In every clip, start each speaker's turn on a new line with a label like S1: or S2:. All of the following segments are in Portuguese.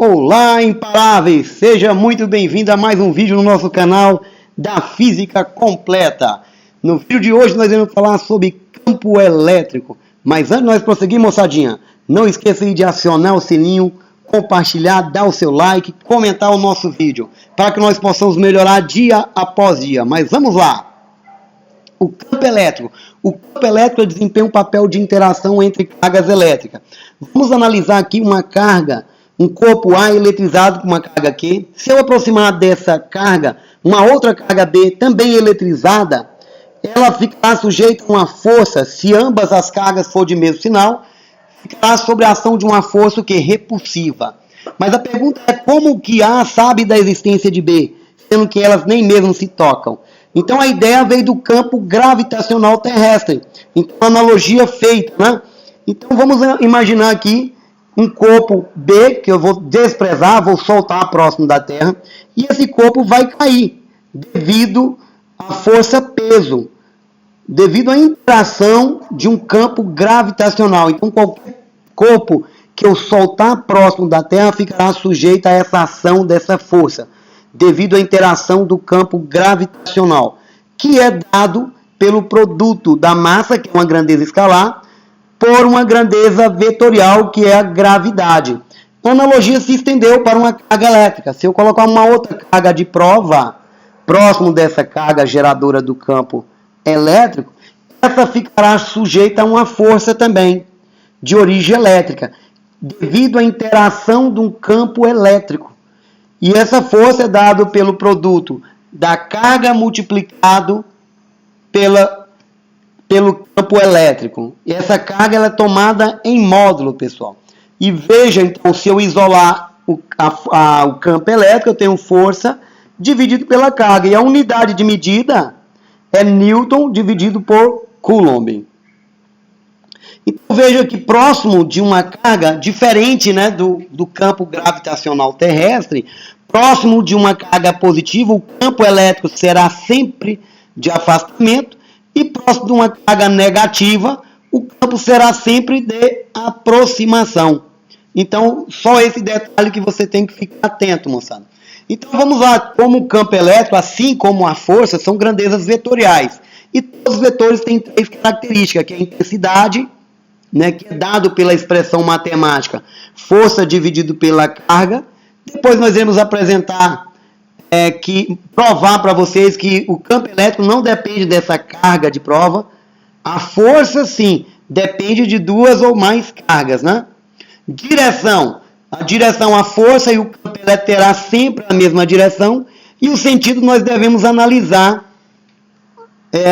S1: Olá, imparáveis! Seja muito bem-vindo a mais um vídeo no nosso canal da Física Completa. No vídeo de hoje nós vamos falar sobre campo elétrico. Mas antes de nós prosseguir, moçadinha, não esqueça de acionar o sininho, compartilhar, dar o seu like, comentar o nosso vídeo, para que nós possamos melhorar dia após dia. Mas vamos lá! O campo elétrico. O campo elétrico desempenha um papel de interação entre cargas elétricas. Vamos analisar aqui uma carga, um corpo A eletrizado com uma carga Q. Se eu aproximar dessa carga, uma outra carga B também eletrizada, ela ficará sujeita a uma força, se ambas as cargas for de mesmo sinal, ficará sob a ação de uma força que é repulsiva. Mas a pergunta é como que A sabe da existência de B, sendo que elas nem mesmo se tocam. Então a ideia veio do campo gravitacional terrestre. Então a analogia feita, né? Então vamos imaginar aqui um corpo B, que eu vou desprezar, vou soltar próximo da Terra, e esse corpo vai cair devido à força peso, devido à interação de um campo gravitacional. Então qualquer corpo que eu soltar próximo da Terra ficará sujeito a essa ação dessa força, devido à interação do campo gravitacional, que é dado pelo produto da massa, que é uma grandeza escalar, por uma grandeza vetorial, que é a gravidade. A analogia se estendeu para uma carga elétrica. Se eu colocar uma outra carga de prova próximo dessa carga geradora do campo elétrico, essa ficará sujeita a uma força também, de origem elétrica, devido à interação de um campo elétrico. E essa força é dada pelo produto da carga multiplicado pelo campo elétrico. E essa carga ela é tomada em módulo, pessoal. E veja, então, se eu isolar o campo elétrico, eu tenho força dividido pela carga. E a unidade de medida é Newton dividido por Coulomb. Então veja que próximo de uma carga, diferente, né, do campo gravitacional terrestre, próximo de uma carga positiva, o campo elétrico será sempre de afastamento, e próximo de uma carga negativa, o campo será sempre de aproximação. Então, só esse detalhe que você tem que ficar atento, moçada. Então vamos lá, como o campo elétrico, assim como a força, são grandezas vetoriais. E todos os vetores têm três características, que é a intensidade, né, que é dado pela expressão matemática, força dividido pela carga. Depois nós iremos apresentar, provar para vocês que o campo elétrico não depende dessa carga de prova. A força, sim, depende de duas ou mais cargas, né? Direção. A direção, a força e o campo elétrico terá sempre a mesma direção. E o sentido nós devemos analisar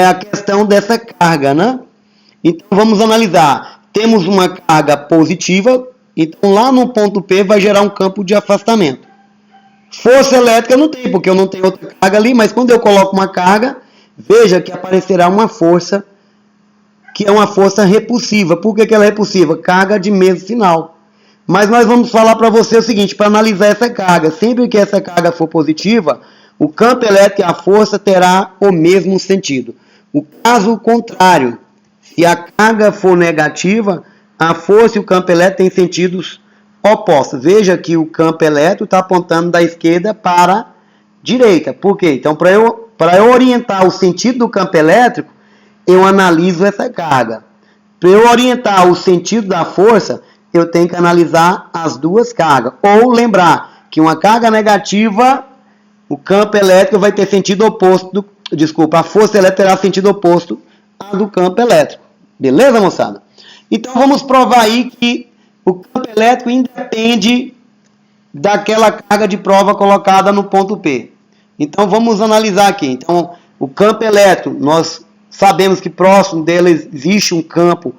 S1: a questão dessa carga, né? Então vamos analisar. Temos uma carga positiva, então lá no ponto P vai gerar um campo de afastamento. Força elétrica não tem, porque eu não tenho outra carga ali, mas quando eu coloco uma carga, veja que aparecerá uma força, que é uma força repulsiva. Por que ela é repulsiva? Carga de mesmo sinal. Mas nós vamos falar para você o seguinte, para analisar essa carga, sempre que essa carga for positiva, o campo elétrico e a força terá o mesmo sentido. O caso contrário, se a carga for negativa, a força e o campo elétrico têm sentidos opostos. Veja que o campo elétrico está apontando da esquerda para a direita. Por quê? Então, para eu orientar o sentido do campo elétrico, eu analiso essa carga. Para eu orientar o sentido da força, eu tenho que analisar as duas cargas. Ou lembrar que uma carga negativa, o campo elétrico vai ter sentido oposto. A força elétrica terá sentido oposto à do campo elétrico. Beleza, moçada? Então vamos provar aí que o campo elétrico independe daquela carga de prova colocada no ponto P. Então vamos analisar aqui. Então o campo elétrico, nós sabemos que próximo dele existe um campo,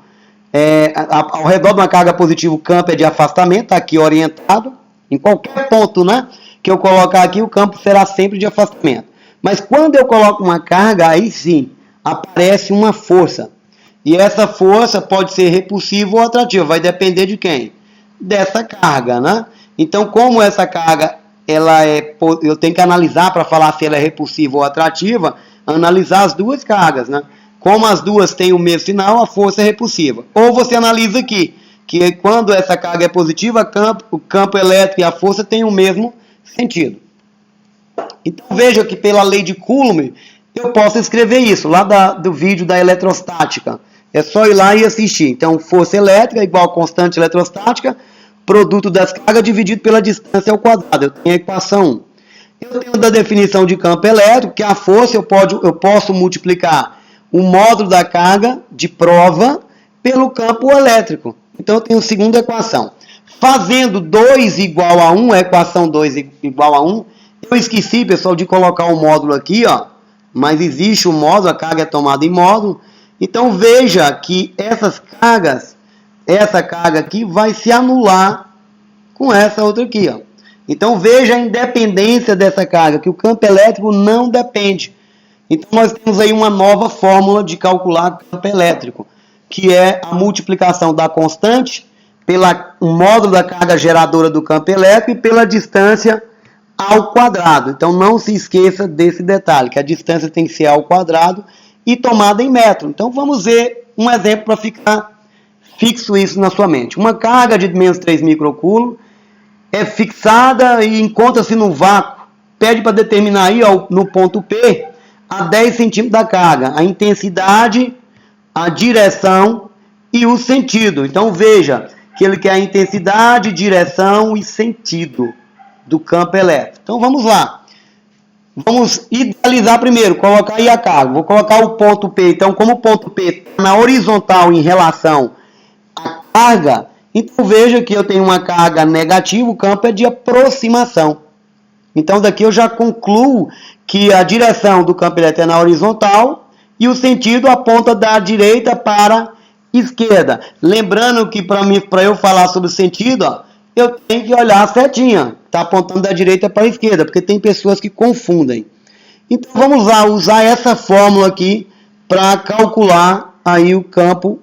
S1: ao redor de uma carga positiva o campo é de afastamento, está aqui orientado. Em qualquer ponto, né, que eu colocar aqui, o campo será sempre de afastamento. Mas quando eu coloco uma carga, aí sim, aparece uma força. E essa força pode ser repulsiva ou atrativa. Vai depender de quem? Dessa carga, né? Então, como essa carga, eu tenho que analisar para falar se ela é repulsiva ou atrativa, analisar as duas cargas, né? Como as duas têm o mesmo sinal, a força é repulsiva. Ou você analisa aqui, que quando essa carga é positiva, o campo elétrico e a força têm o mesmo sentido. Então veja que pela lei de Coulomb, eu posso escrever isso lá do vídeo da eletrostática. É só ir lá e assistir. Então, força elétrica igual a constante eletrostática, produto das cargas dividido pela distância ao quadrado. Eu tenho a equação 1. Eu tenho da definição de campo elétrico, que a força eu posso multiplicar o módulo da carga de prova pelo campo elétrico. Então, eu tenho a segunda equação. Fazendo 2 igual a 1, a equação 2 igual a 1, eu esqueci, pessoal, de colocar o módulo aqui, ó. Mas existe o módulo, a carga é tomada em módulo. Então, veja que essas cargas, essa carga aqui vai se anular com essa outra aqui, ó. Então, veja a independência dessa carga, que o campo elétrico não depende. Então, nós temos aí uma nova fórmula de calcular campo elétrico, que é a multiplicação da constante pelo módulo da carga geradora do campo elétrico e pela distância ao quadrado. Então, não se esqueça desse detalhe, que a distância tem que ser ao quadrado e tomada em metro. Então, vamos ver um exemplo para ficar fixo isso na sua mente. Uma carga de menos 3 microcoulomb é fixada e encontra-se no vácuo. Pede para determinar aí, ó, no ponto P, a 10 centímetros da carga, a intensidade, a direção e o sentido. Então, veja que ele quer a intensidade, direção e sentido do campo elétrico. Então, vamos lá. Vamos idealizar primeiro, colocar aí a carga. Vou colocar o ponto P. Então, como o ponto P está na horizontal em relação à carga, então veja que eu tenho uma carga negativa, o campo é de aproximação. Então, daqui eu já concluo que a direção do campo elétrico é na horizontal e o sentido aponta da direita para a esquerda. Lembrando que para eu falar sobre o sentido, ó, eu tenho que olhar a setinha. Está apontando da direita para a esquerda, porque tem pessoas que confundem. Então, vamos lá, usar essa fórmula aqui para calcular aí o campo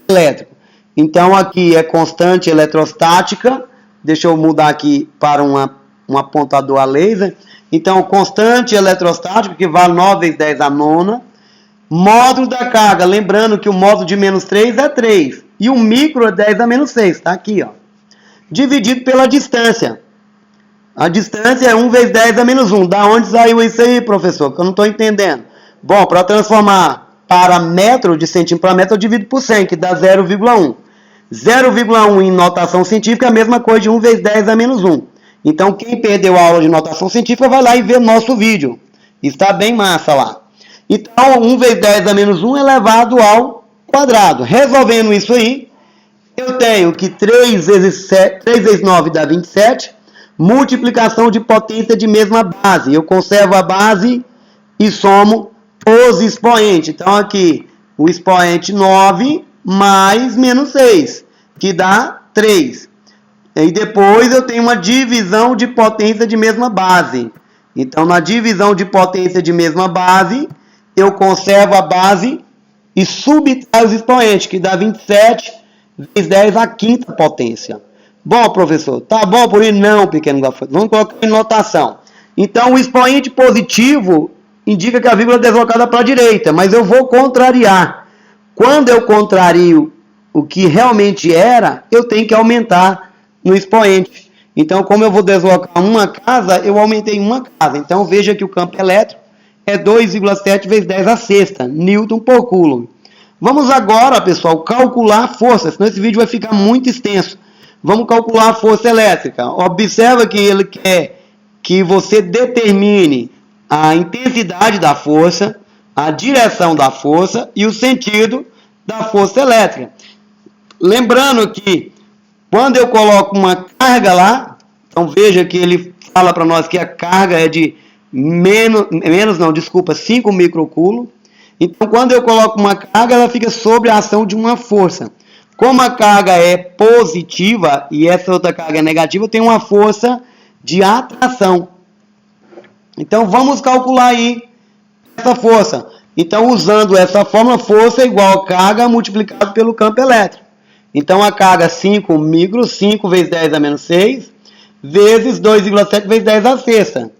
S1: elétrico. Então, aqui é constante eletrostática. Deixa eu mudar aqui para um apontador a laser. Então, constante eletrostática, que vale 9 vezes 10 a nona. Módulo da carga, lembrando que o módulo de menos 3 é 3. E o micro é 10 a menos 6, está aqui, ó. Dividido pela distância. A distância é 1 vezes 10 a menos 1. Da onde saiu isso aí, professor? Que eu não estou entendendo. Bom, para transformar para metro, de centímetro para metro, eu divido por 100, que dá 0,1. 0,1 em notação científica é a mesma coisa de 1 vezes 10 a menos 1. Então, quem perdeu a aula de notação científica, vai lá e vê o nosso vídeo. Está bem massa lá. Então, 1 vezes 10 a menos 1 elevado ao quadrado. Resolvendo isso aí, eu tenho que 3 vezes 9 dá 27. Multiplicação de potência de mesma base. Eu conservo a base e somo os expoentes. Então, aqui, o expoente 9 mais menos 6, que dá 3. E depois eu tenho uma divisão de potência de mesma base. Então, na divisão de potência de mesma base, eu conservo a base e subtrai os expoentes, que dá 27 vezes 10 à quinta potência. Bom, professor, tá bom por isso? Não, pequeno gafanhoto. Vamos colocar em notação. Então, o expoente positivo indica que a vírgula é deslocada para a direita, mas eu vou contrariar. Quando eu contrario o que realmente era, eu tenho que aumentar no expoente. Então, como eu vou deslocar uma casa, eu aumentei uma casa. Então, veja que o campo elétrico é 2,7 vezes 10 a sexta, Newton por Coulomb. Vamos agora, pessoal, calcular a força, senão esse vídeo vai ficar muito extenso. Vamos calcular a força elétrica. Observa que ele quer que você determine a intensidade da força, a direção da força e o sentido da força elétrica. Lembrando que quando eu coloco uma carga lá, então veja que ele fala para nós que a carga é de 5 microcoulomb. Então, quando eu coloco uma carga, ela fica sob a ação de uma força. Como a carga é positiva e essa outra carga é negativa, tem uma força de atração. Então, vamos calcular aí essa força. Então, usando essa fórmula, força é igual a carga multiplicado pelo campo elétrico. Então, a carga 5 micro, 5 vezes 10 a menos 6, vezes 2,7 vezes 10 a sexta.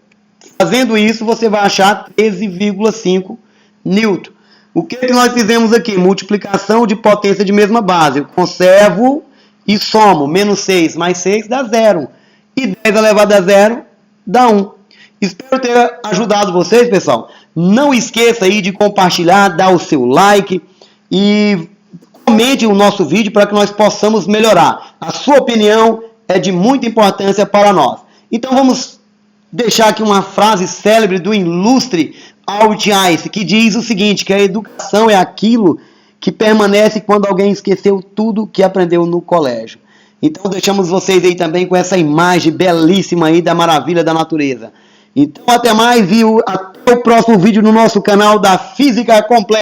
S1: Fazendo isso, você vai achar 13,5 Newton. O que nós fizemos aqui? Multiplicação de potência de mesma base. Eu conservo e somo menos 6 mais 6 dá 0. E 10 elevado a 0 dá 1. Espero ter ajudado vocês, pessoal. Não esqueça aí de compartilhar, dar o seu like e comente o nosso vídeo para que nós possamos melhorar. A sua opinião é de muita importância para nós. Então vamos deixar aqui uma frase célebre do ilustre Albert Einstein, que diz o seguinte, que a educação é aquilo que permanece quando alguém esqueceu tudo que aprendeu no colégio. Então deixamos vocês aí também com essa imagem belíssima aí da maravilha da natureza. Então até mais e até o próximo vídeo no nosso canal da Física Completa.